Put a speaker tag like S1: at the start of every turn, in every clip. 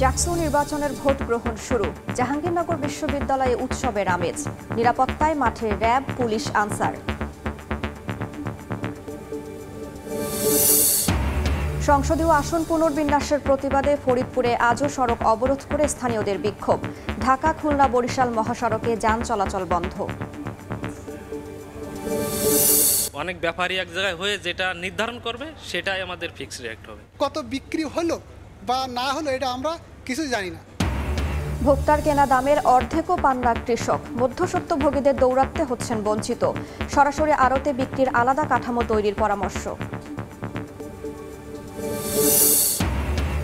S1: জাকসু নির্বাচনের ভোট গ্রহণ শুরু। জাহাঙ্গীরনগর বিশ্ববিদ্যালয়ে উৎসবের আমেজ। নিরাপত্তায় মাঠে র্যাব, পুলিশ, আনসার। সংসদীয় আসন পুনর্বিন্যাসের প্রতিবাদে ফরিদপুরে আজও সড়ক অবরোধ করে স্থানীয়দের বিক্ষোভ। ঢাকা, খুলনা, বরিশাল মহাসড়কে যান চলাচল বন্ধ।
S2: অনেক ব্যাপারী এক জায়গায় হয়ে যেটা নির্ধারণ করবে সেটাই আমাদের ফিক্স রেট হবে।
S3: কত বিক্রি হলো বা না হলো এটা আমরা কিছু জানি না।
S1: ভোক্তার কেনা দামের অর্ধেকও পান না কৃষক। মধ্যস্বত্বভোগীদের দৌরাত্ম্যে হচ্ছেন বঞ্চিত। সরাসরি আড়তে বিক্রির আলাদা কাঠামো তৈরির পরামর্শ।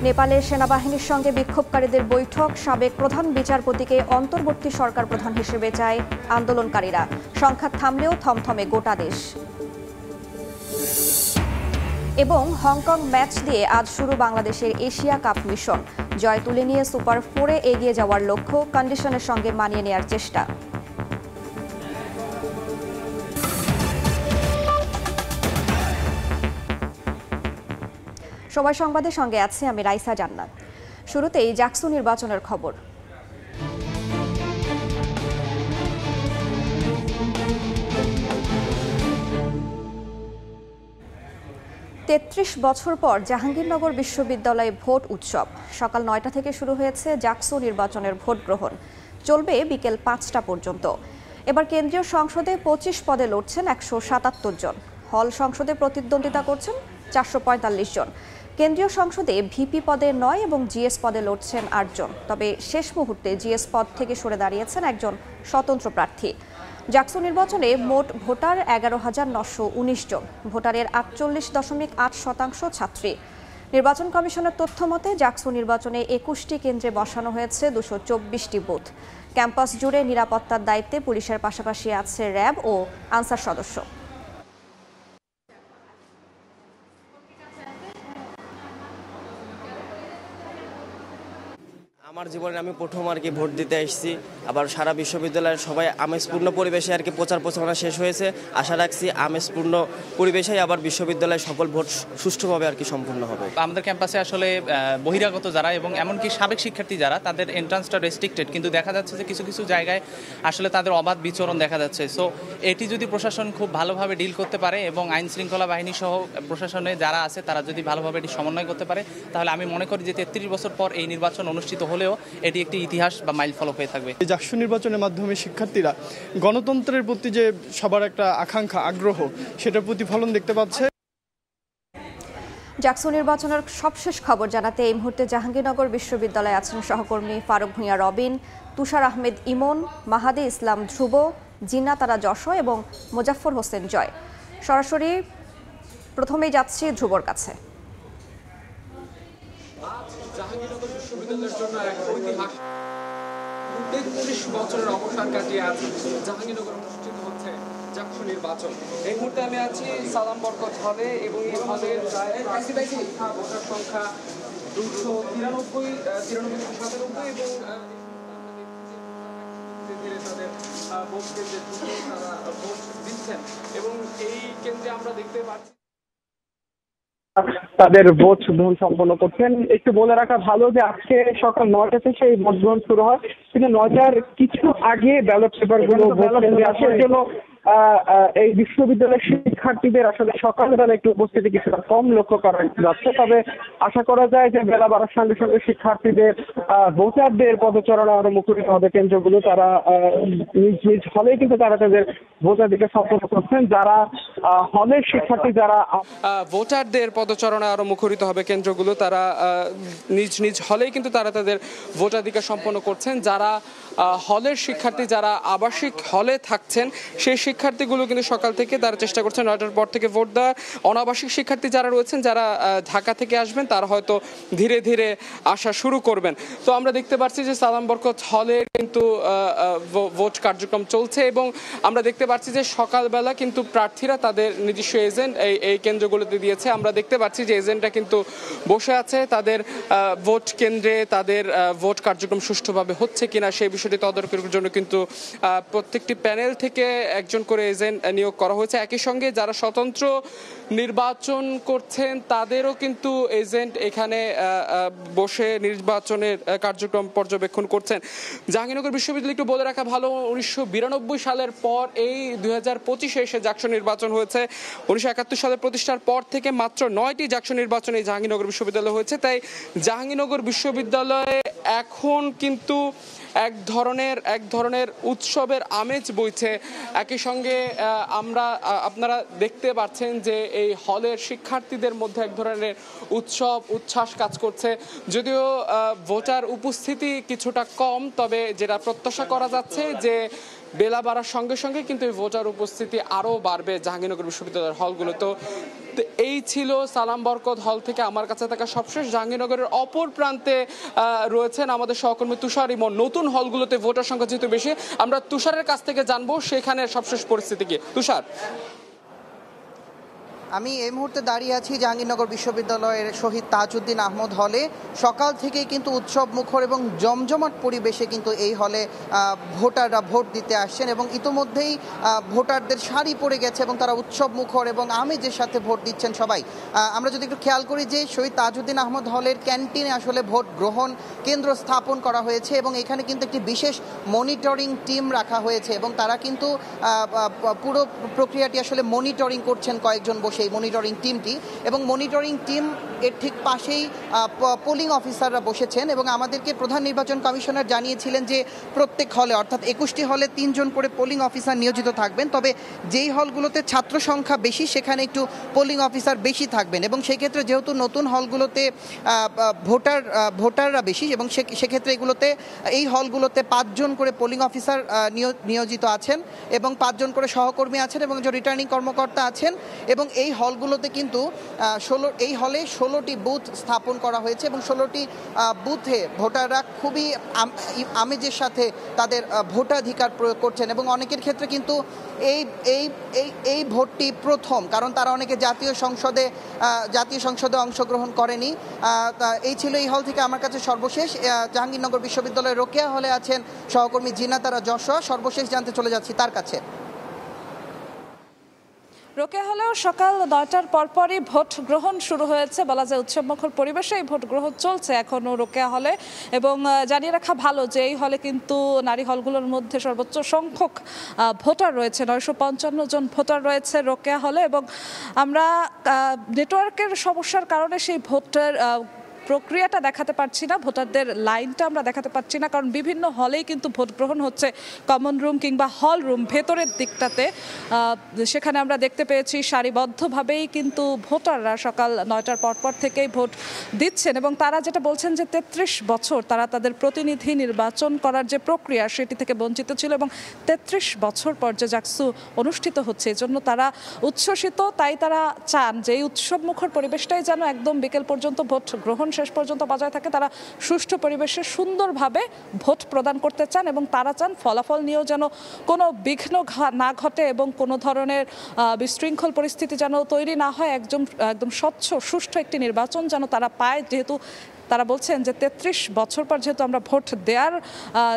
S1: নেপালের সেনাবাহিনীর সঙ্গে বিক্ষোভকারীদের বৈঠক। সাবেক প্রধান বিচারপতিকে অন্তর্বর্তী সরকার প্রধান হিসেবে চায় আন্দোলনকারীরা। সংখ্যা থামলেও থমথমে গোটা দেশ। এবং হংকং ম্যাচ দিয়ে আজ শুরু বাংলাদেশের এশিয়া কাপ মিশন। জয় তুলে নিয়ে সুপার 4-এ এগিয়ে যাওয়ার লক্ষ্য, কন্ডিশনের সঙ্গে মানিয়ে নেওয়ার চেষ্টা। সময় সংবাদের সঙ্গে আছি আমি রাইসা জান্নাত। শুরুতেই জাকসু নির্বাচনের খবর। ৩৩ বছর পর জাহাঙ্গীরনগর বিশ্ববিদ্যালয়ে ভোট উৎসব। সকাল ৯টা থেকে শুরু হয়েছে জাকসু নির্বাচনের ভোট গ্রহণ। চলবে বিকেল ৫টা পর্যন্ত। এবার কেন্দ্রীয় সংসদে ২৫ পদে লড়ছেন ১৭৭ জন। হল সংসদে প্রতিদ্বন্দ্বিতা করছেন ৪৪৫ জন। কেন্দ্রীয় সংসদে ভিপি পদে ৯ এবং জিএস পদে লড়ছেন ৮ জন। তবে শেষ মুহূর্তে জিএস পদ থেকে সরে দাঁড়িয়েছেন একজন স্বতন্ত্র প্রার্থী। জাকসু নির্বাচনে মোট ভোটার ১১,৯১৯ জন। ভোটারের ৪৮.৮% ছাত্রী। নির্বাচন কমিশনের তথ্য মতে জাকসু নির্বাচনে ২১টি কেন্দ্রে বসানো হয়েছে ২২৪টি বুথ। ক্যাম্পাস জুড়ে নিরাপত্তার দায়িত্বে পুলিশের পাশাপাশি আছে র্যাব ও আনসার সদস্য।
S4: আমার জীবনে আমি প্রথম আর কি ভোট দিতে এসেছি। আবার সারা বিশ্ববিদ্যালয়ের সবাই আমেজপূর্ণ পরিবেশে আর কি প্রচার প্রচারণা শেষ হয়েছে। আশা রাখছি আমেজপূর্ণ পরিবেশেই আবার বিশ্ববিদ্যালয়ের সকল ভোট সুষ্ঠুভাবে আর কি সম্পূর্ণ হবে।
S5: আমাদের ক্যাম্পাসে আসলে বহিরাগত যারা এবং এমনকি সাবেক শিক্ষার্থী যারা, তাদের এন্ট্রান্সটা রেস্ট্রিক্টেড, কিন্তু দেখা যাচ্ছে যে কিছু কিছু জায়গায় আসলে তাদের অবাধ বিচরণ দেখা যাচ্ছে। সো এটি যদি প্রশাসন খুব ভালোভাবে ডিল করতে পারে এবং আইন শৃঙ্খলা বাহিনী সহ প্রশাসনে যারা আছে তারা যদি ভালোভাবে এটি সমন্বয় করতে পারে, তাহলে আমি মনে করি যে ৩৩ বছর পর এই নির্বাচন অনুষ্ঠিত হলেও এটি একটি ইতিহাস বা মাইল ফলক হয়ে থাকবে।
S6: এই জাকসু নির্বাচনের মাধ্যমে শিক্ষার্থীরা গণতন্ত্রের প্রতি যে সবার একটা আকাঙ্ক্ষা, আগ্রহ, সেটার প্রতিফলন দেখতে পাচ্ছে।
S1: জাকসু নির্বাচনের সবশেষ খবর জানাতে এই মুহূর্তে জাহাঙ্গীরনগর বিশ্ববিদ্যালয়ে আছেন সহকর্মী ফারুক ভূঁইয়া রবিন, তুষার আহমেদ ইমন, মাহাদি ইসলাম ধ্রুব, জিন্না তারা যশো এবং মোজাফফর হোসেন জয়। সরাসরি প্রথমেই যাচ্ছি ধ্রুবর কাছে।
S7: জাহাঙ্গীরনগর বিশ্ববিদ্যালয়ের জন্য এক ঐতিহাসিক ৩৩ বছরের অবসান কাটিয়ে আজ জাহাঙ্গীরনগর অনুষ্ঠিত হচ্ছে জাকসু নির্বাচন। এই মুহূর্তে আমি আছি সালাম বরকত হলে এবং এই হলের ভোটার সংখ্যা 293 এবং তাদের ভোট কেন্দ্রে তারা ভোট দিচ্ছেন এবং এই কেন্দ্রে আমরা দেখতে পাচ্ছি
S8: তাদের ভোট গ্রহণ সম্পন্ন করছেন। একটু বলে রাখা ভালো যে আজকে সকাল ৯টা থেকে এই ভোট গ্রহণ শুরু হয়, কিন্তু ৯টার কিছু আগে ব্যালট পেপার গুলো ভোট কেন্দ্রে আসে। এর জন্য এই বিশ্ববিদ্যালয়ের শিক্ষার্থীদের আসলে সকালবেলা একটু উপস্থিতি কিছুটা কম লক্ষ্য করা যাচ্ছে। তবে আশা করা যায় যে বেলা বাড়ার সঙ্গে সঙ্গে শিক্ষার্থীদের ভোটারদের পদচারণা আরো মুখরিত হবে কেন্দ্রগুলো। তারা নিজ নিজ হলেই কিন্তু তারা তাদের ভোটাধিকার সম্পন্ন করছেন। যারা হলের শিক্ষার্থী, যারা
S7: ভোটারদের পদচারণা আরো মুখরিত হবে কেন্দ্রগুলো, তারা নিজ নিজ হলেই কিন্তু তারা তাদের ভোটাধিকার সম্পন্ন করছেন। যারা হলের শিক্ষার্থী, যারা আবাসিক হলে থাকছেন, সেই শিক্ষার্থীগুলো কিন্তু সকাল থেকে তারা চেষ্টা করছেন ৯টার পর থেকে ভোট দেওয়ার। অনাবাসিক শিক্ষার্থী যারা রয়েছেন, যারা ঢাকা থেকে আসবেন, তারা হয়তো ধীরে ধীরে আসা শুরু করবেন। তো আমরা দেখতে পাচ্ছি যে সালাম বরকত হলে কিন্তু ভোট কার্যক্রম চলছে এবং আমরা দেখতে পাচ্ছি যে সকালবেলা কিন্তু প্রার্থীরা তাদের নিজস্ব এজেন্ট এই কেন্দ্রগুলোতে দিয়েছে। আমরা দেখতে পাচ্ছি যে এজেন্টরা কিন্তু বসে আছে তাদের ভোট কেন্দ্রে, তাদের ভোট কার্যক্রম সুষ্ঠুভাবে হচ্ছে কিনা সেই বিষয়টি তদারকির জন্য কিন্তু প্রত্যেকটি প্যানেল থেকে একজন একজন করে এজেন্ট নিয়োগ করা হয়েছে। একই সঙ্গে যারা স্বতন্ত্র নির্বাচন করছেন তাদেরও কিন্তু এজেন্ট এখানে বসে নির্বাচনের কার্যক্রম পর্যবেক্ষণ করছেন। জাহাঙ্গীরনগর বিশ্ববিদ্যালয় একটু বলে রাখা ভালো, 1992 সালের পর এই 2025-এ এসে জাকসু নির্বাচন হয়েছে। 1971 সালের প্রতিষ্ঠার পর থেকে মাত্র 9টি জাকসু নির্বাচন এই জাহাঙ্গীরনগর বিশ্ববিদ্যালয় হয়েছে। তাই জাহাঙ্গীরনগর বিশ্ববিদ্যালয়ে এখন কিন্তু এক ধরনের উৎসবের আমেজ বইছে। একই সঙ্গে আপনারা দেখতে পাচ্ছেন যে এই হলের শিক্ষার্থীদের মধ্যে এক ধরনের উচ্ছ্বাস কাজ করছে। যদিও ভোটার উপস্থিতি কিছুটা কম, তবে যেটা প্রত্যাশা করা যাচ্ছে যে বেলা বাড়ার সঙ্গে সঙ্গে কিন্তু এই ভোটার উপস্থিতি আরও বাড়বে জাহাঙ্গীরনগর বিশ্ববিদ্যালয়ের হলগুলো। তো এই ছিল সালাম বরকত হল থেকে আমার কাছে থাকা সবশেষ। জাহাঙ্গীরনগরের অপর প্রান্তে রয়েছেন আমাদের সহকর্মী তুষার ইমন। নতুন হলগুলোতে ভোটার সংখ্যা যেহেতু বেশি, আমরা তুষারের কাছ থেকে জানবো সেখানে সবশেষ পরিস্থিতি কি। তুষার,
S9: আমি এই মুহূর্তে দাঁড়িয়ে আছি জাহাঙ্গীরনগর বিশ্ববিদ্যালয়ের শহীদ তাজউদ্দিন আহমদ হলে। সকাল থেকেই কিন্তু উৎসব মুখর এবং জমজমাট পরিবেশে কিন্তু এই হলে ভোটাররা ভোট দিতে আসছেন এবং ইতোমধ্যেই ভোটারদের সারি পড়ে গেছে এবং তারা উৎসব মুখর এবং আমেজের সাথে ভোট দিচ্ছেন সবাই। আমরা যদি একটু খেয়াল করি যে শহীদ তাজউদ্দিন আহমদ হলের ক্যান্টিনে আসলে ভোট গ্রহণ কেন্দ্র স্থাপন করা হয়েছে এবং এখানে কিন্তু একটি বিশেষ মনিটরিং টিম রাখা হয়েছে এবং তারা কিন্তু পুরো প্রক্রিয়াটি আসলে মনিটরিং করছেন কয়েকজন বসে এই মনিটরিং টিমটি। এবং মনিটরিং টিম এর ঠিক পাশেই পোলিং অফিসাররা বসেছেন এবং আমাদেরকে প্রধান নির্বাচন কমিশনার জানিয়েছিলেন যে প্রত্যেক হলে অর্থাৎ 21টি হলে 3 জন করে পোলিং অফিসার নিয়োজিত থাকবেন। তবে যেই হলগুলোতে ছাত্র সংখ্যা বেশি সেখানে একটু পোলিং অফিসার বেশি থাকবেন এবং সেক্ষেত্রে যেহেতু নতুন হলগুলোতে ভোটাররা বেশি এবং সেক্ষেত্রে এই হলগুলোতে 5 জন করে পোলিং অফিসার নিয়োজিত আছেন এবং 5 জন করে সহকর্মী আছেন এবং যে রিটার্নিং কর্মকর্তা আছেন। এবং এই হলগুলোতে কিন্তু এই হলে 16টি বুথ স্থাপন করা হয়েছে এবং 16টি বুথে ভোটাররা খুবই আমেজের সাথে তাদের ভোটাধিকার প্রয়োগ করছেন এবং অনেকের ক্ষেত্রে কিন্তু এই ভোটটি প্রথম, কারণ তারা অনেকে জাতীয় সংসদে অংশগ্রহণ করেনি। এই ছিল এই হল থেকে আমার কাছে সর্বশেষ। জাহাঙ্গীরনগর বিশ্ববিদ্যালয়ের রোকেয়া হলে আছেন সহকর্মী জিনাতারা যশোয়া, সর্বশেষ জানতে চলে যাচ্ছি তার কাছে।
S10: রোকেয়া হলেও সকাল 9টার পরপরই ভোট গ্রহণ শুরু হয়েছে, বলা যায় উৎসবমুখর পরিবেশে এই ভোট গ্রহণ চলছে এখনও রোকেয়া হলে। এবং জানিয়ে রাখা ভালো যে এই হলে কিন্তু নারী হলগুলোর মধ্যে সর্বোচ্চ সংখ্যক ভোটার রয়েছে, 955 জন ভোটার রয়েছে রোকেয়া হলে। এবং আমরা নেটওয়ার্কের সমস্যার কারণে সেই ভোটের প্রক্রিয়াটা দেখাতে পারছি না, ভোটারদের লাইনটা আমরা দেখাতে পারছি না, কারণ বিভিন্ন হলেই কিন্তু ভোট গ্রহণ হচ্ছে কমন রুম কিংবা হল রুম ভেতরের দিকটাতে। সেখানে আমরা দেখতে পেয়েছি সারিবদ্ধভাবেই কিন্তু ভোটাররা সকাল 9টার পরপর থেকেই ভোট দিচ্ছেন এবং তারা যেটা বলছেন যে 33 বছর তারা তাদের প্রতিনিধি নির্বাচন করার যে প্রক্রিয়া সেটি থেকে বঞ্চিত ছিল এবং 33 বছর পর যে জাকসু অনুষ্ঠিত হচ্ছে এজন্য তারা উচ্ছ্বসিত। তাই তারা চান যে এই উৎসবমুখর পরিবেশটাই যেন একদম বিকেল পর্যন্ত ভোট গ্রহণ শেষ পর্যন্ত বজায় থাকে। তারা সুষ্ঠু পরিবেশে সুন্দরভাবে ভোট প্রদান করতে চান এবং তারা চান ফলাফল নিয়েও যেন কোনো বিঘ্ন না ঘটে এবং কোনো ধরনের বিশৃঙ্খল পরিস্থিতি যেন তৈরি না হয়, একদম স্বচ্ছ সুষ্ঠু একটি নির্বাচন যেন তারা পায়। যেহেতু তারা বলছেন যে 33 বছর পর যেহেতু আমরা ভোট দেওয়ার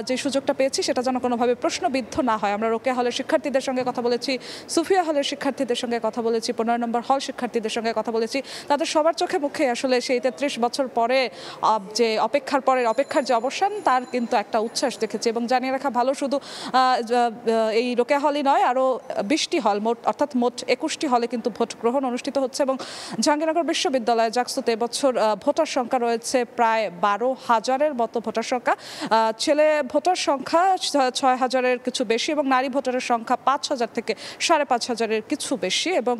S10: যে সুযোগটা পেয়েছি সেটা যেন কোনোভাবে প্রশ্নবিদ্ধ না হয়। আমরা রোকেয়া হলের শিক্ষার্থীদের সঙ্গে কথা বলেছি, সুফিয়া হলের শিক্ষার্থীদের সঙ্গে কথা বলেছি, 15 নম্বর হল শিক্ষার্থীদের সঙ্গে কথা বলেছি। তাদের সবার চোখে মুখে আসলে সেই 33 বছর পরে যে অপেক্ষার যে অবসান তার কিন্তু একটা উচ্ছ্বাস দেখেছি। এবং জানিয়ে রাখা ভালো শুধু এই রোকেয়া হলই নয়, আরও 20টি হল অর্থাৎ মোট 21টি হলে কিন্তু ভোট গ্রহণ অনুষ্ঠিত হচ্ছে এবং জাহাঙ্গীরনগর বিশ্ববিদ্যালয়ে জাকসুতে এবছর ভোটার সংখ্যা রয়েছে প্রায় 12,000-এর মতো ভোটার সংখ্যা। ছেলে ভোটার সংখ্যা 6,000-এর কিছু বেশি এবং নারী ভোটারের সংখ্যা 5,000 থেকে 5,500-এর কিছু বেশি। এবং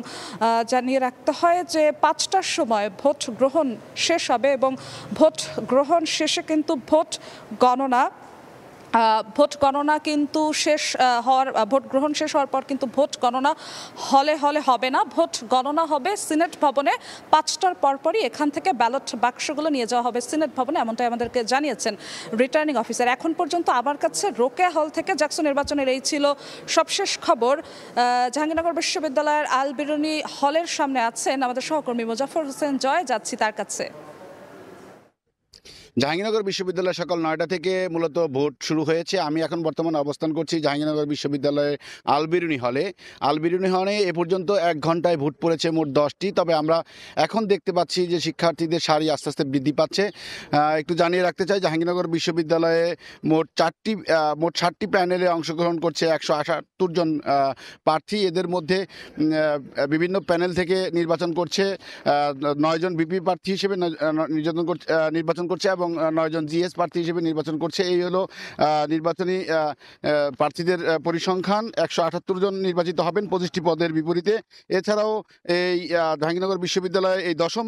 S10: জানিয়ে রাখতে হয় যে 5টার সময় ভোট গ্রহণ শেষ হবে এবং ভোট গ্রহণ শেষে কিন্তু ভোট গণনা কিন্তু ভোট গ্রহণ শেষ হওয়ার পর কিন্তু ভোট গণনা হলে হবে না, ভোট গণনা হবে সিনেট ভবনে। 5টার পরপরই এখান থেকে ব্যালট বাক্সগুলো নিয়ে যাওয়া হবে সিনেট ভবনে, এমনটাই আমাদেরকে জানিয়েছেন রিটার্নিং অফিসার। এখন পর্যন্ত আমার কাছে রোকেয়া হল থেকে জাকসু নির্বাচনের এই ছিল সবশেষ খবর। জাহাঙ্গীরনগর বিশ্ববিদ্যালয়ের আল বিরুনি হলের সামনে আছেন আমাদের সহকর্মী মোজাফর হোসেন জয়, যাচ্ছি তার কাছে।
S11: জাহাঙ্গীরনগর বিশ্ববিদ্যালয় সকাল 9টা থেকে মূলত ভোট শুরু হয়েছে। আমি এখন বর্তমানে অবস্থান করছি জাহাঙ্গীরনগর বিশ্ববিদ্যালয়ের আলবিরুনি হলে। আলবিরুনি হলে এ পর্যন্ত 1 ঘন্টায় ভোট পড়েছে মোট 10টি। তবে আমরা এখন দেখতে পাচ্ছি যে শিক্ষার্থীদের সারি আস্তে আস্তে বৃদ্ধি পাচ্ছে। একটু জানিয়ে রাখতে চাই জাহাঙ্গীরনগর বিশ্ববিদ্যালয়ে মোট 60টি প্যানেলে অংশগ্রহণ করছে 178 জন প্রার্থী। এদের মধ্যে বিভিন্ন প্যানেল থেকে নির্বাচন করছে 9 জন বিপি প্রার্থী হিসেবে নির্বাচন করছে এবং 9 জন জিএস প্রার্থী হিসেবে নির্বাচন করছে। এই হলো নির্বাচনী প্রার্থীদের পরিসংখ্যান। 178 জন নির্বাচিত হবেন 25টি পদের বিপরীতে। এছাড়াও এই জাহাঙ্গীরনগর বিশ্ববিদ্যালয়ে এই 10ম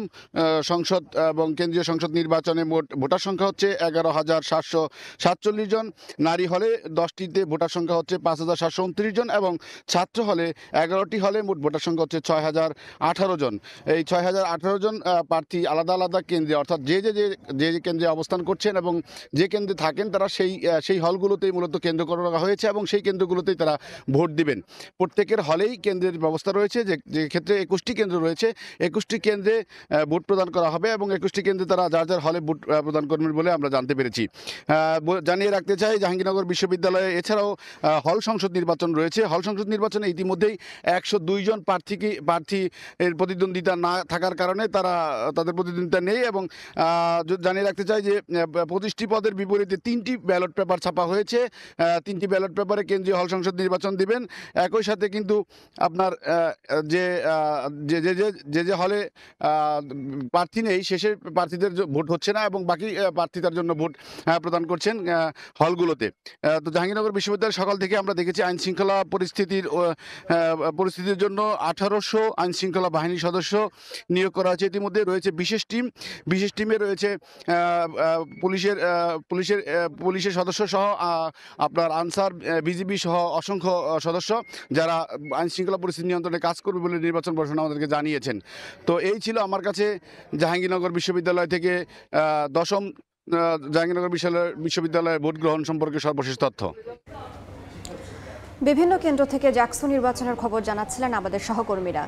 S11: সংসদ এবং কেন্দ্রীয় সংসদ নির্বাচনে মোট ভোটার সংখ্যা হচ্ছে 11,747 জন। নারী হলে 10টিতে ভোটার সংখ্যা হচ্ছে 5,729 জন এবং ছাত্র হলে 11টি হলে মোট ভোটার সংখ্যা হচ্ছে 6,018 জন। এই 6,018 জন প্রার্থী আলাদা আলাদা কেন্দ্রে, অর্থাৎ যে কেন্দ্রে অবস্থান করছেন এবং যে কেন্দ্রে থাকেন তারা সেই হলগুলোতেই মূলত কেন্দ্র করে রাখা হয়েছে এবং সেই কেন্দ্রগুলোতেই তারা ভোট দিবেন। প্রত্যেকের হলেই কেন্দ্রের ব্যবস্থা রয়েছে, যে ক্ষেত্রে 21টি কেন্দ্র রয়েছে। 21টি কেন্দ্রে ভোট প্রদান করা হবে এবং 21টি কেন্দ্রে তারা যার হলে ভোট প্রদান করবেন বলে আমরা জানতে পেরেছি। জানিয়ে রাখতে চাই জাহাঙ্গীরনগর বিশ্ববিদ্যালয়ে এছাড়াও হল সংসদ নির্বাচন রয়েছে। হল সংসদ নির্বাচনে ইতিমধ্যেই 102 জন প্রার্থী এর প্রতিদ্বন্দ্বিতা না থাকার কারণে তাদের প্রতিদ্বন্দ্বিতা নেই এবং জানিয়ে রাখতে চাই যে 25টি পদের বিপরীতে 3টি ব্যালট পেপার ছাপা হয়েছে। 3টি ব্যালট পেপারে কেন্দ্রীয় হল সংসদ নির্বাচন দিবেন। একই সাথে কিন্তু আপনার যে হলে প্রার্থী নেই শেষের প্রার্থীদের ভোট হচ্ছে না এবং বাকি প্রার্থীদের জন্য ভোট প্রদান করছেন হলগুলোতে। তো জাহাঙ্গীরনগর বিশ্ববিদ্যালয় সকাল থেকে আমরা দেখেছি আইন শৃঙ্খলা পরিস্থিতির জন্য 1800 আইন শৃঙ্খলা বাহিনীর সদস্য নিয়োগ করা হয়েছে। ইতিমধ্যে রয়েছে বিশেষ টিমে রয়েছে পুলিশের সদস্য সহ আপনার আনসার, বিজিবি সহ অসংখ্য সদস্য যারা আইন শৃঙ্খলা পরিস্থিতি নিয়ন্ত্রণে কাজ করবে বলে নির্বাচন কমিশন আমাদেরকে জানিয়েছেন। তো এই ছিল আমার কাছে জাহাঙ্গীরনগর বিশ্ববিদ্যালয় থেকে 10ম জাহাঙ্গীরনগর বিশ্ববিদ্যালয়ে ভোট গ্রহণ সম্পর্কে সর্বশেষ তথ্য।
S1: বিভিন্ন কেন্দ্র থেকে জাকসু নির্বাচনের খবর জানাচ্ছিলেন আমাদের সহকর্মীরা।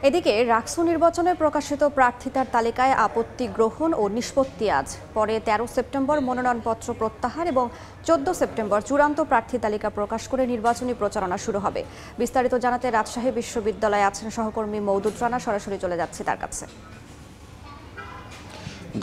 S1: এদিকে রাকসু নির্বাচনে প্রকাশিত প্রার্থিতার তালিকায় আপত্তি গ্রহণ ও নিষ্পত্তি আজ। পরে 13 সেপ্টেম্বর মনোনয়নপত্র প্রত্যাহার এবং 14 সেপ্টেম্বর চূড়ান্ত প্রার্থী তালিকা প্রকাশ করে নির্বাচনী প্রচারণা শুরু হবে। বিস্তারিত জানাতে রাজশাহী বিশ্ববিদ্যালয়ে আছেন সহকর্মী মওদুদ রানা, সরাসরি চলে যাচ্ছি তার কাছে।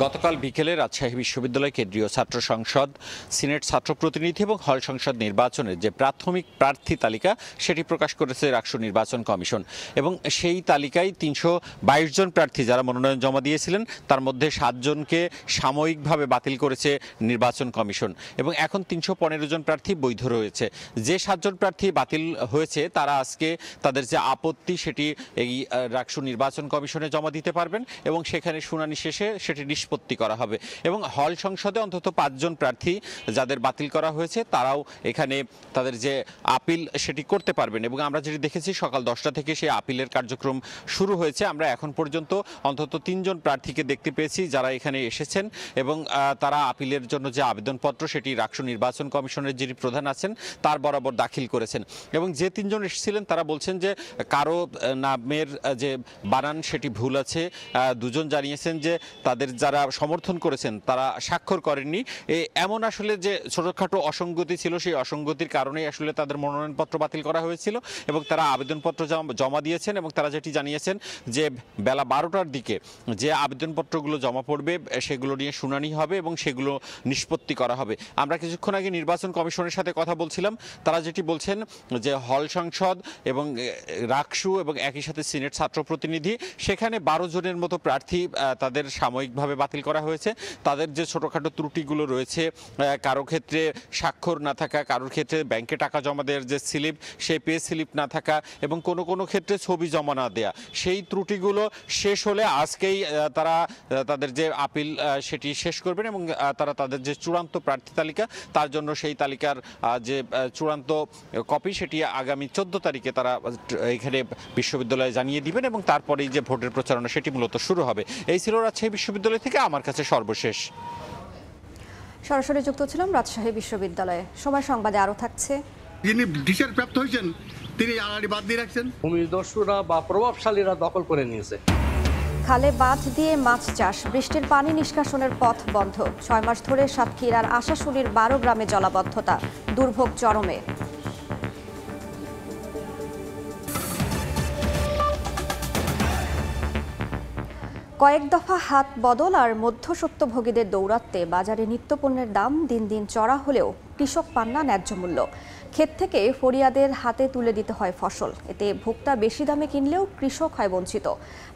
S12: গতকাল বিকেলে রাজশাহী বিশ্ববিদ্যালয় কেন্দ্রীয় ছাত্র সংসদ, সিনেট ছাত্র প্রতিনিধি এবং হল সংসদ নির্বাচনের যে প্রাথমিক প্রার্থী তালিকা সেটি প্রকাশ করেছে রাকসু নির্বাচন কমিশন এবং সেই তালিকায় 322 জন প্রার্থী যারা মনোনয়ন জমা দিয়েছিলেন তার মধ্যে 7 জনকে সাময়িকভাবে বাতিল করেছে নির্বাচন কমিশন এবং এখন 315 জন প্রার্থী বৈধ রয়েছে। যে 7 জন প্রার্থী বাতিল হয়েছে তারা আজকে তাদের যে আপত্তি সেটি এই রাকসু নির্বাচন কমিশনে জমা দিতে পারবেন এবং সেখানে শুনানি শেষে সেটি নিষ্পত্তি করা হবে এবং হল সংসদে অন্তত 5 জন প্রার্থী যাদের বাতিল করা হয়েছে তারাও এখানে তাদের যে আপিল সেটি করতে পারবেন এবং আমরা যেটি দেখেছি সকাল 10টা থেকে সেই আপিলের কার্যক্রম শুরু হয়েছে। আমরা এখন পর্যন্ত অন্তত 3 জন প্রার্থীকে দেখতে পেয়েছি যারা এখানে এসেছেন এবং তারা আপিলের জন্য যে আবেদনপত্র সেটি রাকসু নির্বাচন কমিশনের যিনি প্রধান আছেন তার বরাবর দাখিল করেছেন এবং যে 3 জন এসেছিলেন তারা বলছেন যে কারো নামের যে বানান সেটি ভুল আছে। 2 জন জানিয়েছেন যে তাদের যারা সমর্থন করেছেন তারা স্বাক্ষর করেননি। এমন আসলে যে ছোটখাটো অসঙ্গতি ছিল সেই অসঙ্গতির কারণেই আসলে তাদের মনোনয়নপত্র বাতিল করা হয়েছিল এবং তারা আবেদনপত্র জমা দিয়েছেন এবং তারা যেটি জানিয়েছেন যে বেলা 12টার দিকে যে আবেদনপত্রগুলো জমা পড়বে সেগুলো নিয়ে শুনানি হবে এবং সেগুলো নিষ্পত্তি করা হবে। আমরা কিছুক্ষণ আগে নির্বাচন কমিশনের সাথে কথা বলছিলাম, তারা যেটি বলছেন যে হল সংসদ এবং রাকসু এবং একই সাথে সিনেট ছাত্র প্রতিনিধি সেখানে 12 জনের মতো প্রার্থী তাদের সাময়িকভাবে বাতিল করা হয়েছে। তাদের যে ছোটখাটো ত্রুটিগুলো রয়েছে, কারো ক্ষেত্রে স্বাক্ষর না থাকা, কারোর ক্ষেত্রে ব্যাংকে টাকা জমা দেওয়ার যে স্লিপ সেই পে স্লিপ না থাকা এবং কোনো ক্ষেত্রে ছবি জমা না দেয়া, সেই ত্রুটিগুলো শেষ হলে আজকেই তারা তাদের যে আপিল সেটি শেষ করবেন এবং তারা তাদের যে চূড়ান্ত প্রার্থী তালিকা তার জন্য সেই তালিকার যে চূড়ান্ত কপি সেটি আগামী 14 তারিখে তারা এখানে বিশ্ববিদ্যালয়ে জানিয়ে দিবেন এবং তারপরেই যে ভোটের প্রচারণা সেটি মূলত শুরু হবে। এই ছিল রাজশাহী বিশ্ববিদ্যালয় থেকে আমার কাছে সর্বশেষ।
S1: সরাসরি যুক্ত ছিলাম রাজশাহী বিশ্ববিদ্যালয়ে। সময় সংবাদে আরও থাকছে।
S13: যিনি ব্রিটিশের প্রাপ্ত হয়েছেন তিনি আড়াআড়ি বাদ দিয়ে রাখছেন।
S14: ভূমিদস্যুরা বা প্রভাবশালীরা দখল করে নিয়েছে।
S1: খালে বাঁধ দিয়ে মাছ চাষ, বৃষ্টির পানি নিষ্কাশনের পথ বন্ধ। 6 মাস ধরে সাতক্ষীরার আশাশুনির 12 গ্রামে জলাবদ্ধতা, দুর্ভোগ চরমে। কয়েক দফা হাত বদল আর মধ্যস্বত্বভোগীদের দৌরাত্মে বাজারে নিত্যপণ্যের দাম দিন দিন চড়া হলেও কৃষক পান না ন্যায্য মূল্য। ক্ষেত থেকে ফরিয়াদের হাতে তুলে দিতে হয় ফসল, এতে ভোক্তা বেশি দামে কিনলেও কৃষক হয় বঞ্চিত।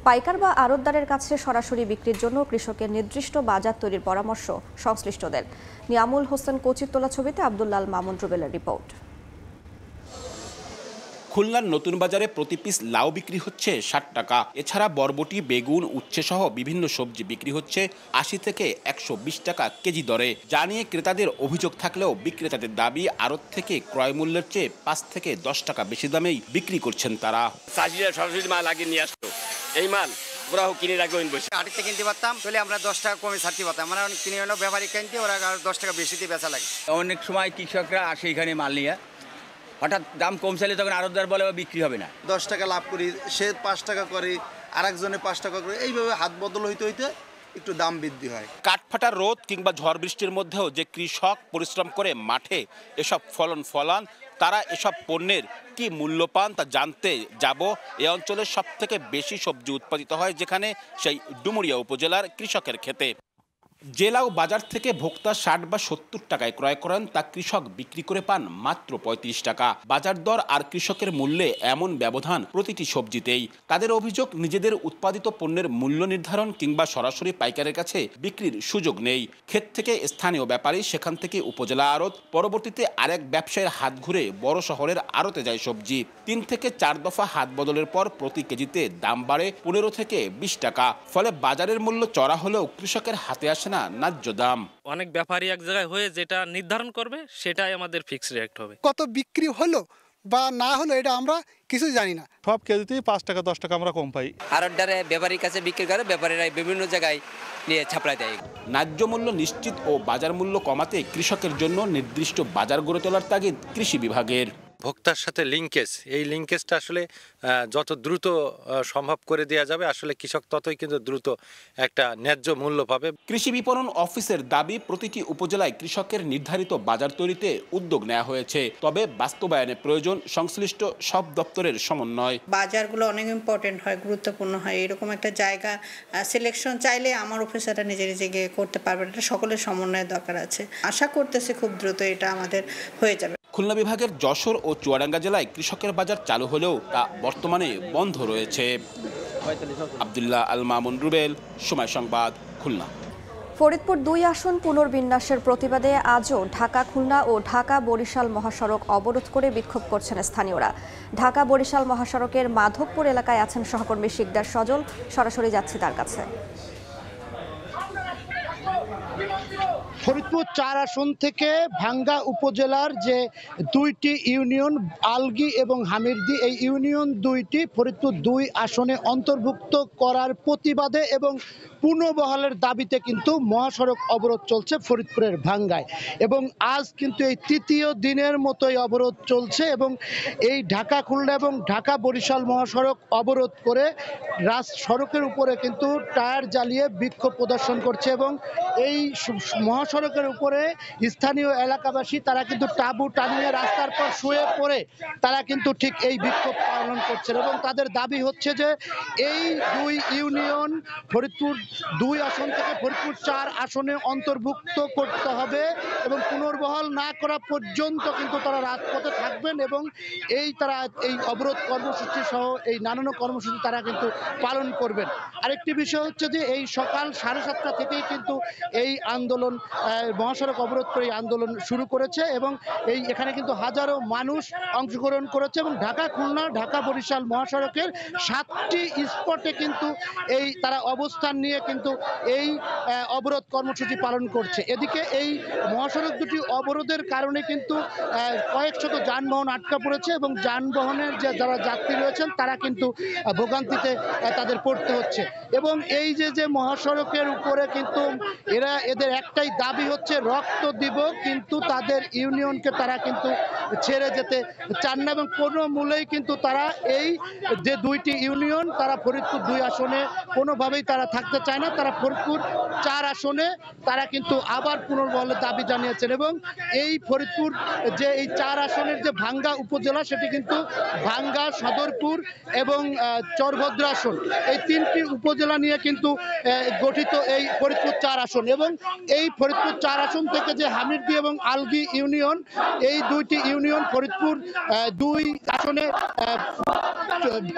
S1: পাইকার বা আড়তদারের কাছে সরাসরি বিক্রির জন্য কৃষকের নির্দিষ্ট বাজার তৈরির পরামর্শ সংশ্লিষ্টদের। নিয়ামুল হোসেন কোচির তোলা ছবিতে আব্দুল্লাল মামুন রুবেলের রিপোর্ট।
S14: খুলনার নতুন বাজারে প্রতি পিস লাউ বিক্রি হচ্ছে 60 টাকা। এছাড়া বরবটি, বেগুন, উচ্ছে সহ বিভিন্ন সবজি বিক্রি হচ্ছে 80 থেকে 120 টাকা কেজি দরে। যা নিয়ে ক্রেতাদের অভিযোগ থাকলেও বিক্রেতাদের দাবি আড়ত থেকে ক্রয় মূল্যের চেয়ে 5 থেকে 10 টাকা বেশি দামেই বিক্রি করছেন তারা।
S15: চাষিরা সরাসরি মাল আগে নিয়ে আসতো, এই মাল ওরাও কিনে রাখবেন বসে। 8 টাকা কিনতে পারতাম, তাহলে আমরা 10 টাকা কমে ছাড়তে পারতাম। আমরা কিনে এলো ব্যাপারী কিনতে, ওরা 10 টাকা বেশি দিয়ে বেচা লাগে।
S16: অনেক সময় কৃষকরা আসে এখানে মাল নিয়ে, হঠাৎ দাম কম চাইলে তখন আড়তদার বলে বিক্রি হবে না।
S17: 10 টাকা লাভ করি, সে 5 টাকা করে, আরেকজনে 5 টাকা করে, এইভাবে হাত বদল হইতে হইতে একটু দাম বৃদ্ধি হয়।
S14: কাঠফাটা রোদ কিংবা ঝড় বৃষ্টির মধ্যেও যে কৃষক পরিশ্রম করে মাঠে এসব ফলান তারা এসব পণ্যের কি মূল্য পান তা জানতে যাব এ অঞ্চলের সবথেকে বেশি সবজি উৎপাদিত হয় যেখানে সেই ডুমুরিয়া উপজেলার কৃষকের ক্ষেতে। যে লাউ বাজার থেকে ভোক্তা 60 বা 70 টাকায় ক্রয় করেন তা কৃষক বিক্রি করে পান মাত্র 35 টাকা। বাজার দর আর কৃষকের মূল্যে এমন ব্যবধান প্রতিটি সবজিতেই। তাদের অভিযোগ, নিজেদের উৎপাদিত পণ্যের মূল্য নির্ধারণ কিংবা সরাসরি পাইকারের কাছে বিক্রির সুযোগ নেই। ক্ষেত থেকে স্থানীয় ব্যাপারী, সেখান থেকে উপজেলা আড়ত, পরবর্তীতে আরেক ব্যবসায়ীর হাত ঘুরে বড় শহরের আড়তে যায় সবজি। 3 থেকে 4 দফা হাত বদলের পর প্রতি কেজিতে দাম বাড়ে 15 থেকে 20 টাকা। ফলে বাজারের মূল্য চড়া হলেও কৃষকের হাতে আসে না ন্যায্য দাম।
S2: অনেক ব্যাপারী এক জায়গায় হয়ে যেটা নির্ধারণ করবে সেটাই আমাদের ফিক্সড রেট হবে।
S3: কত বিক্রি হলো বা না হলো এটা আমরা কিছু জানি না।
S18: সব কেজিতেই 5 টাকা 10 টাকা আমরা কম পাই।
S19: আড়তদারে ব্যাপারীর কাছে বিক্রি করে, ব্যাপারীরা বিভিন্ন জায়গায় নিয়ে ছাপড়ায় দেয়।
S14: ন্যায্য মূল্য নিশ্চিত ও বাজার মূল্য কমাতে কৃষকের জন্য নির্দিষ্ট বাজার গড়ে তোলার তাগিদ কৃষি বিভাগের।
S20: ভোক্তার সাথে লিঙ্কেজ, এই লিঙ্কেজটা আসলে যত দ্রুত সম্ভব করে দেওয়া যাবে, আসলে কৃষক ততই কিন্তু দ্রুত একটা ন্যায্য মূল্য পাবে।
S14: কৃষি বিপণন অফিসের দাবি, প্রতিটি উপজেলায় কৃষকের নির্ধারিত বাজার তৈরিতে উদ্যোগ নেওয়া হয়েছে, তবে বাস্তবায়নে প্রয়োজন সংশ্লিষ্ট সব দপ্তরের সমন্বয়।
S21: বাজারগুলো অনেক ইম্পর্টেন্ট হয়, গুরুত্বপূর্ণ হয়। এরকম একটা জায়গা সিলেকশন চাইলে আমার অফিসাররা নিজে গিয়ে করতে পারবে, এটা সকলের সমন্বয়ের দরকার আছে। আশা করতেছি খুব দ্রুত এটা আমাদের হয়ে যাবে।
S14: খুলনা বিভাগের যশোর ও চুয়াডাঙ্গা জেলায় কৃষকের বাজার চালু হলেও তা বর্তমানে বন্ধ রয়েছে। আব্দুল্লাহ আল মামুন রুবেল, সময় সংবাদ, খুলনা।
S1: ফরিদপুর 2 আসন পুনর্বিন্যাসের প্রতিবাদে আজও ঢাকা খুলনা ও ঢাকা বরিশাল মহাসড়ক অবরোধ করে বিক্ষোভ করছেন স্থানীয়রা। ঢাকা বরিশাল মহাসড়কের মাধবপুর এলাকায় আছেন সহকর্মী শিকদার সজল, সরাসরি যাচ্ছি তার কাছে।
S22: ফরিদপুর 4 আসন থেকে ভাঙ্গা উপজেলার যে 2টি ইউনিয়ন আলগি এবং হামিরদি, এই ইউনিয়ন 2টি ফরিদপুর 2 আসনে অন্তর্ভুক্ত করার প্রতিবাদে এবং পুনর্বহালের দাবিতে কিন্তু মহাসড়ক অবরোধ চলছে ফরিদপুরের ভাঙ্গায়। এবং আজ কিন্তু এই 3য় দিনের মতোই অবরোধ চলছে এবং এই ঢাকা খুলনা এবং ঢাকা বরিশাল মহাসড়ক অবরোধ করে সড়কের উপরে কিন্তু টায়ার জ্বালিয়ে বিক্ষোভ প্রদর্শন করছে এবং এই মহাসড়কের উপরে স্থানীয় এলাকাবাসী তারা কিন্তু তাঁবু টানিয়ে রাস্তার পর শুয়ে পড়ে তারা কিন্তু ঠিক এই বিক্ষোভ পালন করছেন এবং তাদের দাবি হচ্ছে যে এই 2 ইউনিয়ন ফরিদপুর 2 আসন থেকে ফরিদপুর 4 আসনে অন্তর্ভুক্ত করতে হবে এবং পুনর্বহাল না করা পর্যন্ত কিন্তু তারা রাজপথে থাকবেন এবং তারা এই অবরোধ কর্মসূচি সহ এই নানান কর্মসূচি তারা কিন্তু পালন করবেন। আরেকটি বিষয় হচ্ছে যে এই সকাল 7:30 থেকেই কিন্তু এই আন্দোলন, মহাসড়ক অবরোধ করে আন্দোলন শুরু করেছে এবং এখানে কিন্তু হাজারো মানুষ অংশগ্রহণ করেছে এবং ঢাকা খুলনা ঢাকা বরিশাল মহাসড়কের 7টি স্পটে কিন্তু তারা অবস্থান নিয়ে নিয়ে কিন্তু এই অবরোধ কর্মসূচি পালন করছে। এদিকে এই মহাসড়ক দুটি অবরোধের কারণে কিন্তু কয়েক শত যানবাহন আটকা পড়েছে এবং যানবাহনের যে যারা যাত্রী রয়েছেন তারা কিন্তু ভোগান্তিতে তাদের পড়তে হচ্ছে। এবং এই যে মহাসড়কের উপরে কিন্তু এদের একটাই দাবি হচ্ছে রক্ত দিব, কিন্তু তাদের ইউনিয়নকে তারা কিন্তু ছেড়ে যেতে চান না এবং কোনো মূলেই কিন্তু তারা এই যে দুইটি ইউনিয়ন তারা ফরিদপুর 2 আসনে কোনোভাবেই তারা থাকতে চায় না। তারা ফরিদপুর 4 আসনে তারা কিন্তু আবার পুনর্বহালের দাবি জানিয়েছেন এবং এই ফরিদপুর যে এই 4 আসনের যে ভাঙ্গা উপজেলা সেটি কিন্তু ভাঙ্গা, সদরপুর এবং চরভদ্র আসন, এই 3টি উপজেলা নিয়ে কিন্তু গঠিত এই ফরিদপুর 4 আসন এবং এই ফরিদপুর 4 আসন থেকে যে হামিরদী এবং আলগী ইউনিয়ন, এই দুইটি ইউনিয়ন ফরিদপুর 2 আসনে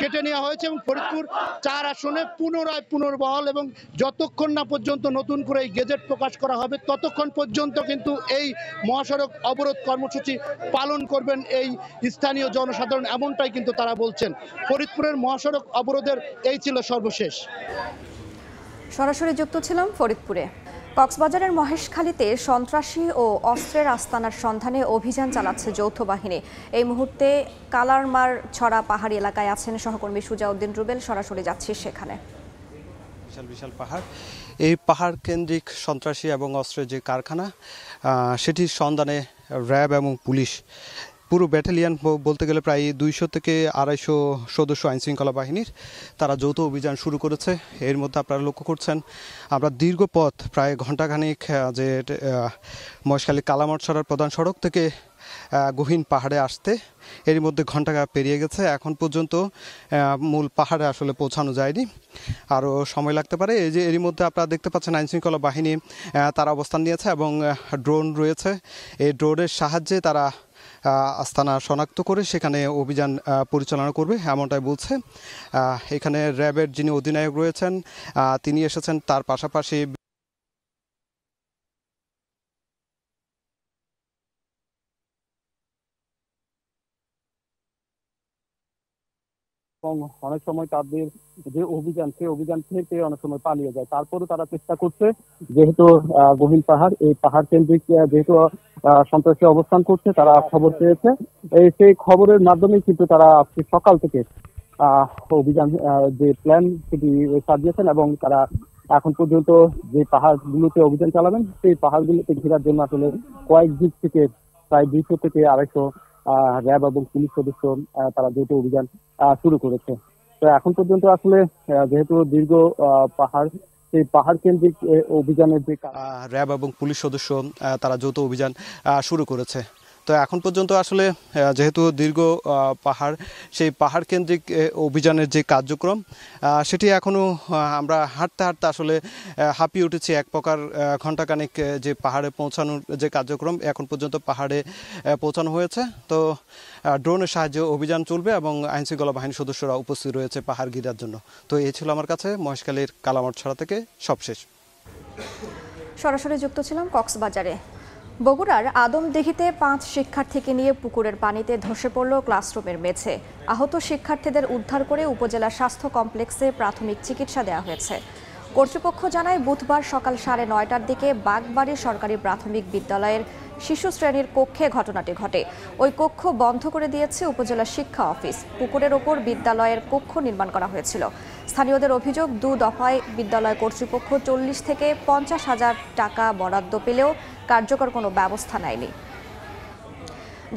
S22: কেটে নেওয়া হয়েছে এবং ফরিদপুর 4 আসনে পুনরায় পুনর্বহাল এবং যতক্ষণ না পর্যন্ত নতুন করে এই গেজেট প্রকাশ করা হবে ততক্ষণ পর্যন্ত কিন্তু এই মহাসড়ক অবরোধ কর্মসূচি পালন করবেন এই স্থানীয় জনসাধারণ, এমনটাই কিন্তু তারা বলছেন। ফরিদপুরের মহাসড়ক অবরোধের এই ছিল সর্বশেষ।
S1: সরাসরি যুক্ত ছিলাম ফরিদপুরে। কক্সবাজারের মহেশখালীতে সন্ত্রাসী ও অস্ত্রের আস্তানার সন্ধানে অভিযান চালাচ্ছে যৌথ বাহিনী। এই মুহূর্তে কালারমার ছড়া পাহাড়ি এলাকায় আছেন সহকর্মী সুজাউদ্দিন রুবেল, সরাসরি যাচ্ছি সেখানে।
S4: বিশাল বিশাল পাহাড়, এই পাহাড় কেন্দ্রিক সন্ত্রাসী এবং অস্ত্রের যে কারখানা সেটির সন্ধানে র্যাব এবং পুলিশ পুরো ব্যাটালিয়ন বলতে গেলে প্রায় 200 থেকে 250 সদস্য আইনশৃঙ্খলা বাহিনীর তারা যৌথ অভিযান শুরু করেছে। এর মধ্যে আপনারা লক্ষ্য করছেন আমরা দীর্ঘ পথ প্রায় ঘণ্টাখানিক যে মহেশখালী কালামারছড়ার প্রধান সড়ক থেকে গহীন পাহাড়ে আসতে এর মধ্যে ঘণ্টা পেরিয়ে গেছে। এখন পর্যন্ত মূল পাহাড়ে আসলে পৌঁছানো যায়নি, আরও সময় লাগতে পারে। এই যে এরই মধ্যে আপনারা দেখতে পাচ্ছেন আইনশৃঙ্খলা বাহিনী তারা অবস্থান নিয়েছে এবং ড্রোন রয়েছে। এই ড্রোনের সাহায্যে তারা আস্তানা শনাক্ত করে সেখানে অভিযান পরিচালনা করবে এমনটাই বলছে। এখানে র্যাবের যিনি অধিনায়ক রয়েছেন তিনি এসেছেন, তার পাশাপাশি
S8: এবং অনেক সময় তাদের যে অভিযান সেই অভিযান থেকে অনেক সময় পালিয়ে যায়। তারপরও তারা চেষ্টা করছে, যেহেতু গহীন পাহাড়, এই পাহাড় কেন্দ্রিক যেহেতু সন্ত্রাসী অবস্থান করছে, তারা খবর পেয়েছে। সেই খবরের মাধ্যমে কিন্তু তারা আজকে সকাল থেকে অভিযান যে প্ল্যান সেটি সাজিয়েছেন এবং তারা এখন পর্যন্ত যে পাহাড়গুলোতে অভিযান চালাবেন সেই পাহাড়গুলোতে ঘেরার জন্য আসলে কয়েক দিক থেকে প্রায় 200 থেকে 250 র্যাব এবং পুলিশ সদস্য তারা যৌথ অভিযান শুরু করেছে। তো এখন পর্যন্ত আসলে যেহেতু দীর্ঘ পাহাড়, সেই পাহাড় কেন্দ্রিক অভিযানের যে
S4: র্যাব এবং পুলিশ সদস্য তারা যৌথ অভিযান শুরু করেছে। তো এখন পর্যন্ত আসলে যেহেতু দীর্ঘ পাহাড়, সেই পাহাড় কেন্দ্রিক অভিযানের যে কার্যক্রম সেটি এখনও আমরা হাঁটতে হাঁটতে আসলে হাঁপিয়ে উঠেছি। এক প্রকার ঘণ্টাখানেক যে পাহাড়ে পৌঁছানোর যে কার্যক্রম এখন পর্যন্ত পাহাড়ে পৌঁছানো হয়েছে। তো ড্রোনের সাহায্যে অভিযান চলবে এবং আইনশৃঙ্খলা বাহিনীর সদস্যরা উপস্থিত রয়েছে পাহাড় ঘেরার জন্য। তো এই ছিল আমার কাছে মহেশখালীর কালামারছড়া থেকে সবশেষ।
S1: সরাসরি যুক্ত ছিলাম কক্সবাজারে। বগুড়ার আদমদিঘিতে 5 শিক্ষার্থীকে নিয়ে পুকুরের পানিতে ধসে পড়ল ক্লাসরুমের মেঝে। আহত শিক্ষার্থীদের উদ্ধার করে উপজেলা স্বাস্থ্য কমপ্লেক্সে প্রাথমিক চিকিৎসা দেওয়া হয়েছে। কর্তৃপক্ষ জানায় বুধবার সকাল 9:30টার দিকে বাগবাড়ি সরকারি প্রাথমিক বিদ্যালয়ের শিশু শ্রেণীর কক্ষে ঘটনাটি ঘটে। ওই কক্ষ বন্ধ করে দিয়েছে উপজেলা শিক্ষা অফিস। পুকুরের ওপর বিদ্যালয়ের কক্ষ নির্মাণ করা হয়েছিল। স্থানীয়দের অভিযোগ, 2 দফায় বিদ্যালয় কর্তৃপক্ষ 40 থেকে 50,000 টাকা বরাদ্দ পেলেও কার্যকর কোনো ব্যবস্থা নেয়নি।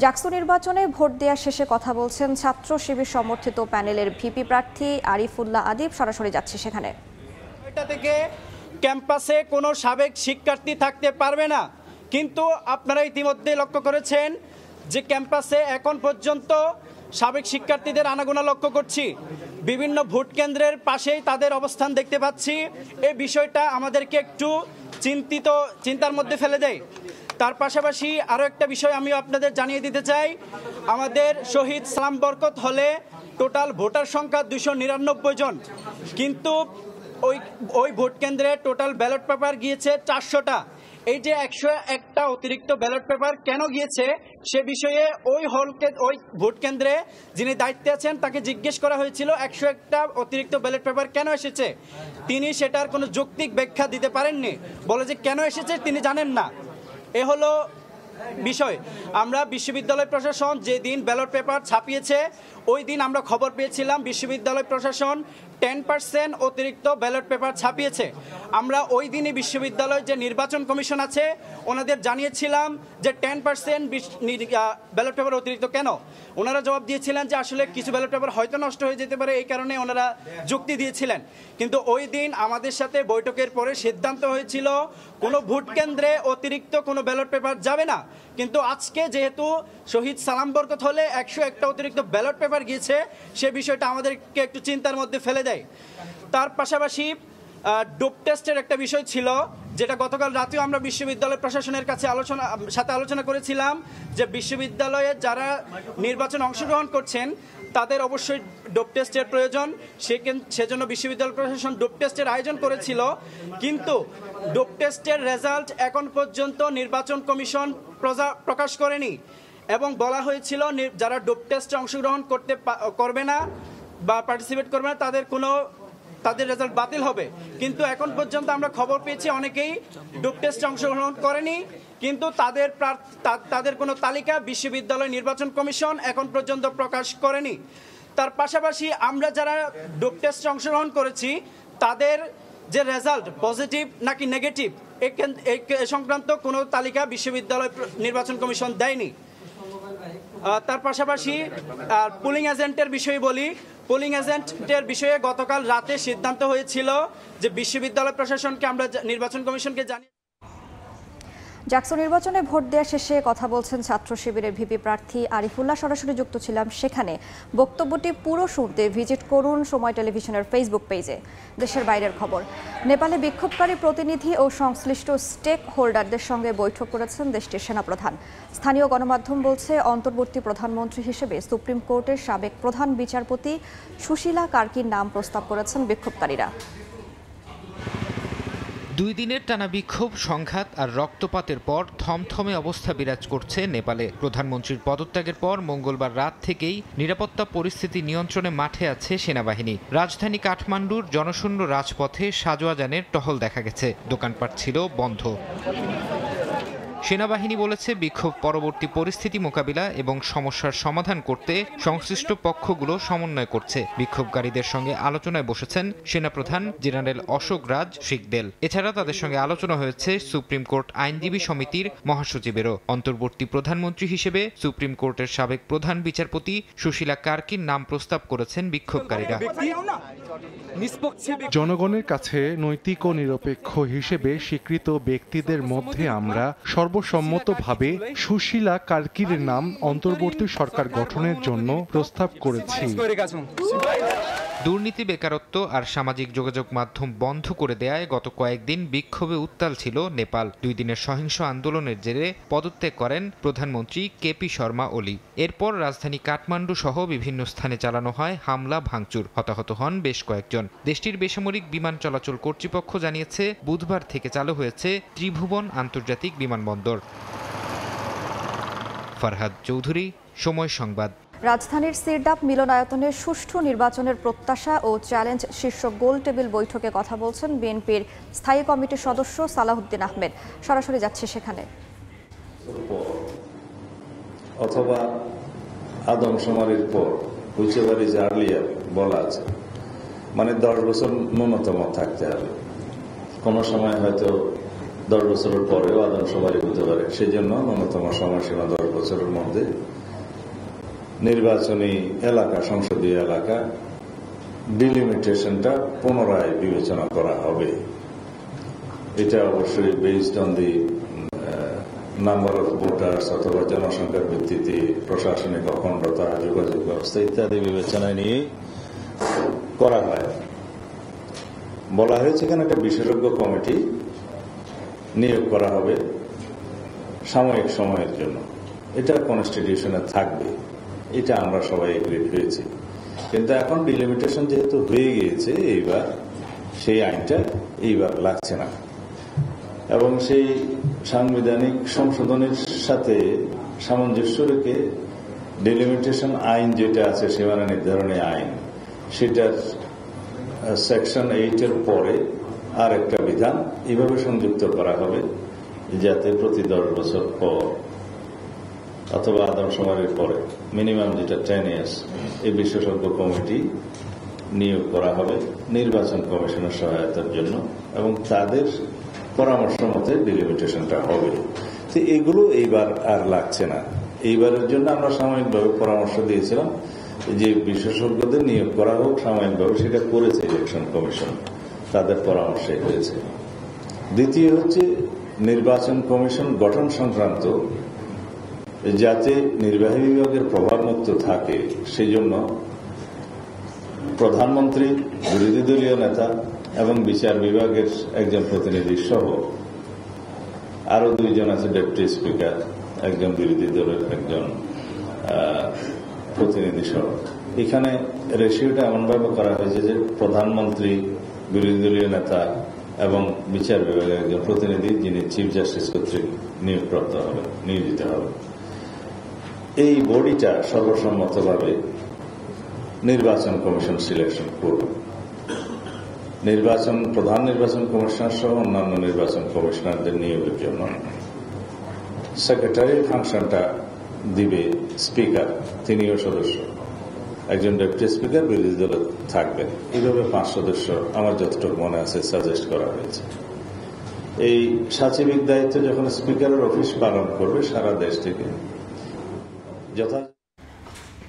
S1: জাকসু নির্বাচনে ভোট দেওয়া শেষে কথা বলছেন ছাত্র শিবির সমর্থিত প্যানেলের ভিপি প্রার্থী আরিফুল্লাহ আদিব, সরাসরি যাচ্ছি সেখানে।
S5: থেকে ক্যাম্পাসে কোনো সাবেক শিক্ষার্থী থাকতে পারবে না, কিন্তু আপনারা ইতিমধ্যে লক্ষ্য করেছেন যে ক্যাম্পাসে এখন পর্যন্ত সাবেক শিক্ষার্থীদের আনাগোনা লক্ষ্য করছি। বিভিন্ন ভোট কেন্দ্রের পাশেই তাদের অবস্থান দেখতে পাচ্ছি। এই বিষয়টা আমাদেরকে একটু চিন্তার মধ্যে ফেলে দেয়। তার পাশাপাশি আরও একটা বিষয় আমি আপনাদের জানিয়ে দিতে চাই, আমাদের শহীদ সালাম বরকত হলে টোটাল ভোটার সংখ্যা 299 জন, কিন্তু ওই ভোট কেন্দ্রে টোটাল ব্যালট পেপার গিয়েছে 400টা। এই যে 101টা অতিরিক্ত ব্যালট পেপার কেন গিয়েছে সে বিষয়ে ওই ভোট কেন্দ্রে যিনি দায়িত্বে আছেন তাকে জিজ্ঞেস করা হয়েছিল 101টা অতিরিক্ত ব্যালট পেপার কেন এসেছে। তিনি সেটার কোনো যৌক্তিক ব্যাখ্যা দিতে পারেননি, বলে যে কেন এসেছে তিনি জানেন না। এ হলো বিষয়। আমরা বিশ্ববিদ্যালয় প্রশাসন যেদিন ব্যালট পেপার ছাপিয়েছে ওই দিন আমরা খবর পেয়েছিলাম বিশ্ববিদ্যালয় প্রশাসন 10% অতিরিক্ত ব্যালট পেপার ছাপিয়েছে। আমরা ওই দিনই বিশ্ববিদ্যালয়ের যে নির্বাচন কমিশন আছে ওনাদের জানিয়েছিলাম যে 10% ব্যালট পেপার অতিরিক্ত কেন। ওনারা জবাব দিয়েছিলেন যে আসলে কিছু ব্যালট পেপার হয়তো নষ্ট হয়ে যেতে পারে, এই কারণে ওনারা যুক্তি দিয়েছিলেন। কিন্তু ওই দিন আমাদের সাথে বৈঠকের পরে সিদ্ধান্ত হয়েছিল কোনো ভোট কেন্দ্রে অতিরিক্ত কোনো ব্যালট পেপার যাবে না। কিন্তু আজকে যেহেতু শহীদ সালাম বরকত হলে 101টা অতিরিক্ত ব্যালট পেপার গিয়েছে সে বিষয়টা আমাদেরকে একটু চিন্তার মধ্যে ফেলে দেয়। তার পাশাপাশি ডোপ টেস্টের একটা বিষয় ছিল যেটা গতকাল রাতেও আমরা বিশ্ববিদ্যালয় প্রশাসনের কাছে আলোচনা করেছিলাম যে বিশ্ববিদ্যালয়ে যারা নির্বাচনে অংশগ্রহণ করছেন তাদের অবশ্যই ডোপ টেস্টের প্রয়োজন। সেজন্য বিশ্ববিদ্যালয় প্রশাসন ডোপ টেস্টের আয়োজন করেছিল, কিন্তু ডোপ টেস্টের রেজাল্ট এখন পর্যন্ত নির্বাচন কমিশন প্রকাশ করেনি এবং বলা হয়েছিল যারা ডোপ টেস্টে অংশগ্রহণ করবে না বা পার্টিসিপেট করবে না তাদের রেজাল্ট বাতিল হবে। কিন্তু এখন পর্যন্ত আমরা খবর পেয়েছি অনেকেই ডোপ টেস্টে অংশগ্রহণ করেনি, কিন্তু তাদের কোনো তালিকা বিশ্ববিদ্যালয় নির্বাচন কমিশন এখন পর্যন্ত প্রকাশ করেনি। তার পাশাপাশি আমরা যারা ডোপ টেস্টে অংশগ্রহণ করেছি তাদের যে রেজাল্ট পজিটিভ নাকি নেগেটিভ এই সংক্রান্ত কোনো তালিকা বিশ্ববিদ্যালয় নির্বাচন কমিশন দেয়নি। তার পাশাপাশি পুলিং এজেন্টের বিষয়ে বলি, পুলিং এজেন্টের বিষয়ে গতকাল রাতে সিদ্ধান্ত হয়েছিল যে বিশ্ববিদ্যালয় প্রশাসনকে আমরা নির্বাচন কমিশনকে জানিয়ে
S1: জাকসু নির্বাচনে ভোট দেওয়া শেষে কথা বলছেন ছাত্র শিবিরের ভিপি প্রার্থী আরিফুল্লাহ। সরাসরি যুক্ত ছিলাম সেখানে। বক্তব্যটি পুরো শুনতে ভিজিট করুন সময় টেলিভিশনের ফেসবুক পেজে। দেশের বাইরের খবর, নেপালে বিক্ষোভকারী প্রতিনিধি ও সংশ্লিষ্ট স্টেক হোল্ডারদের সঙ্গে বৈঠক করেছেন দেশটির সেনাপ্রধান। স্থানীয় গণমাধ্যম বলছে অন্তর্বর্তী প্রধানমন্ত্রী হিসেবে সুপ্রিম কোর্টের সাবেক প্রধান বিচারপতি সুশীলা কার্কির নাম প্রস্তাব করেছেন বিক্ষোভকারীরা।
S6: 2 দিনের টানা বিক্ষোভ, সংঘাত আর রক্তপাতের পর থমথমে অবস্থা বিরাজ করছে নেপালে। প্রধানমন্ত্রীর পদত্যাগের পর মঙ্গলবার রাত থেকেই নিরাপত্তা পরিস্থিতি নিয়ন্ত্রণে মাঠে আছে সেনাবাহিনী। রাজধানী কাঠমান্ডুর জনশূন্য রাজপথে সাজোয়াজানের টহল দেখা গেছে, দোকানপাট ছিল বন্ধ। সেনাবাহিনী বলেছে বিক্ষোভ পরবর্তী পরিস্থিতি মোকাবিলা এবং সমস্যার সমাধান করতে সংশ্লিষ্ট পক্ষগুলো সমন্বয় করছে। বিক্ষোভকারীদের সঙ্গে আলোচনায় বসেছেন সেনাপ্রধান জেনারেল অশোক রাজ শিকদেল। এছাড়া তাদের সঙ্গে আলোচনা হয়েছে সুপ্রিম কোর্ট আইনজীবী সমিতির মহাসচিবেরও। অন্তর্বর্তী প্রধানমন্ত্রী হিসেবে সুপ্রিম কোর্টের সাবেক প্রধান বিচারপতি সুশীলা কার্কির নাম প্রস্তাব করেছেন বিক্ষোভকারীরা।
S7: জনগণের কাছে নৈতিক ও নিরপেক্ষ হিসেবে স্বীকৃত ব্যক্তিদের মধ্যে আমরা সর্বসম্মতভাবে সুশীলা কার্কির নাম অন্তর্বর্তী সরকার গঠনের জন্য প্রস্তাব করেছি।
S6: দুর্নীতি, বেকারত্ব আর সামাজিক যোগাযোগ মাধ্যম বন্ধ করে দেয়ায় গত কয়েকদিন বিক্ষোভে উত্তাল ছিল নেপাল। 2 দিনের সহিংস আন্দোলনের জেরে পদত্যাগ করেন প্রধানমন্ত্রী কেপি শর্মা ওলি। এরপর রাজধানী কাঠমান্ডু সহ বিভিন্ন স্থানে চালানো হয় হামলা ভাঙচুর, হতাহত হন বেশ কয়েকজন। দেশটির বেসামরিক বিমান চলাচল কর্তৃপক্ষ জানিয়েছে বুধবার থেকে চালু হয়েছে ত্রিভুবন আন্তর্জাতিক বিমানবন্দর। ফারহাদ চৌধুরী, সময় সংবাদ।
S1: রাজধানীর সিরডাপ মিলনায়তনে সুষ্ঠু নির্বাচনের প্রত্যাশা ও চ্যালেঞ্জ শীর্ষক গোল টেবিল বৈঠকে কথা বলছেন বিএনপির স্থায়ী কমিটির সদস্য সালাহুদ্দিন আহমেদ। সরাসরি যাচ্ছে সেখানে।
S23: অথবা আদমশুমারির পর হুইচেভার ইজ আর্লিয়ার বলা আছে, মানে 10 বছর ন্যূনতম থাকতে হবে। কোনো সময় হয়তো 10 বছরের পরেও আদমশুমারি হতে পারে, সেই জন্য ন্যূনতম সময়সীমা 10 বছরের মধ্যে নির্বাচনী এলাকা, সংসদীয় এলাকা ডিলিমিটেশনটা পুনরায় বিবেচনা করা হবে। এটা অবশ্যই based on the number of voters অথবা জনসংখ্যার ভিত্তিতে প্রশাসনিক অখণ্ডতা, যোগাযোগ ব্যবস্থা ইত্যাদি বিবেচনায় নিয়ে করা হয়। বলা হয়েছে এখানে একটা বিশেষজ্ঞ কমিটি নিয়োগ করা হবে সাময়িক সময়ের জন্য। এটা কনস্টিটিউশনে থাকবে, এটা আমরা সবাই এগ্রিড হয়েছি। কিন্তু এখন ডিলিমিটেশন যেহেতু হয়ে গিয়েছে, এইবার সেই আইনটা এইবার লাগছে না। এবং সেই সাংবিধানিক সংশোধনের সাথে সামঞ্জস্য রেখে ডিলিমিটেশন আইন যেটা আছে সীমানা নির্ধারণী আইন সেটার সেকশন 8 এর পরে আর একটা বিধান এইভাবে সংযুক্ত করা হবে যাতে প্রতি 10 বছর পর অথবা আদমশুমারির পরে মিনিমাম যেটা 10 ইয়ার্স এই বিশেষজ্ঞ কমিটি নিয়োগ করা হবে নির্বাচন কমিশনের সহায়তার জন্য এবং তাদের পরামর্শ মতে ডিলিমিটেশনটা হবে। তো এগুলো এইবার আর লাগছে না। এইবারের জন্য আমরা সাময়িকভাবে পরামর্শ দিয়েছিলাম যে বিশেষজ্ঞদের নিয়োগ করা হোক সাময়িকভাবে, সেটা করেছে ইলেকশন কমিশন, তাদের পরামর্শে হয়েছে। দ্বিতীয় হচ্ছে নির্বাচন কমিশন গঠন সংক্রান্ত যাতে নির্বাহী বিভাগের প্রভাবমুক্ত থাকে সেই জন্য প্রধানমন্ত্রী, বিরোধী দলীয় নেতা এবং বিচার বিভাগের একজন প্রতিনিধি সহ আরো 2 জন আছে, ডেপুটি স্পিকার, একজন বিরোধী দলের একজন প্রতিনিধি সহ। এখানে রেশিওটা এমনভাবে করা হয়েছে যে প্রধানমন্ত্রী, বিরোধী দলীয় নেতা এবং বিচার বিভাগের একজন প্রতিনিধি যিনি চিফ জাস্টিস কর্তৃক নিয়োজিত হবে। এই বডিটা সর্বসম্মতভাবে নির্বাচন কমিশন সিলেকশন করবে। প্রধান নির্বাচন কমিশনার সহ অন্যান্য নির্বাচন কমিশনারদের নিয়োগের জন্য সেক্রেটারি ফাংশনটা দিবে স্পিকার, তিনিও সদস্য, একজন ডেপুটি স্পিকার বিরোধী দলে থাকবেন। এইভাবে 5 সদস্য আমার যতটুকু মনে আছে সাজেস্ট করা হয়েছে। এই সচিবিক দায়িত্ব যখন স্পিকারের অফিস পালন করবে সারা দেশ থেকে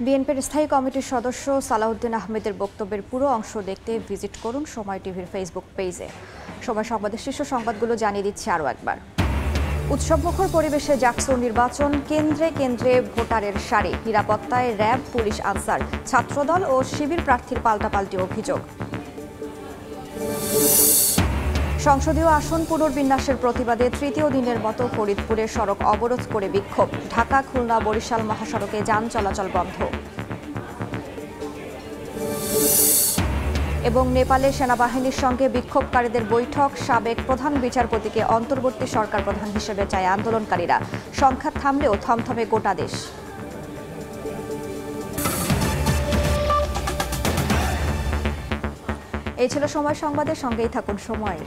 S1: বিএনপির স্থায়ী কমিটির সদস্য সালাউদ্দিন আহমেদের বক্তব্যের পুরো অংশ দেখতে ভিজিট করুন সময় টিভির ফেসবুক পেজে। সময় সংবাদের শীর্ষ সংবাদগুলো জানিয়ে দিচ্ছি আরও একবার। উৎসবমুখর পরিবেশে জাকসু নির্বাচন, কেন্দ্রে কেন্দ্রে ভোটারের সারি, নিরাপত্তায় র্যাব, পুলিশ, আনসার, ছাত্রদল ও শিবির প্রার্থীর পাল্টাপাল্টি অভিযোগ। সংসদীয় আসন পুনর্বিন্যাসের প্রতিবাদে তৃতীয় দিনের মতো ফরিদপুরে সড়ক অবরোধ করে বিক্ষোভ। ঢাকা, খুলনা, বরিশাল মহাসড়কে যান চলাচল বন্ধ। এবং নেপালে সেনাবাহিনীর সঙ্গে বিক্ষোভকারীদের বৈঠক, সাবেক প্রধান বিচারপতিকে অন্তর্বর্তী সরকার প্রধান হিসেবে চায় আন্দোলনকারীরা। সংখ্যা থামলেও থমথমে গোটা দেশ। এই ছিল সময় সংবাদের, সঙ্গেই থাকুন সময়।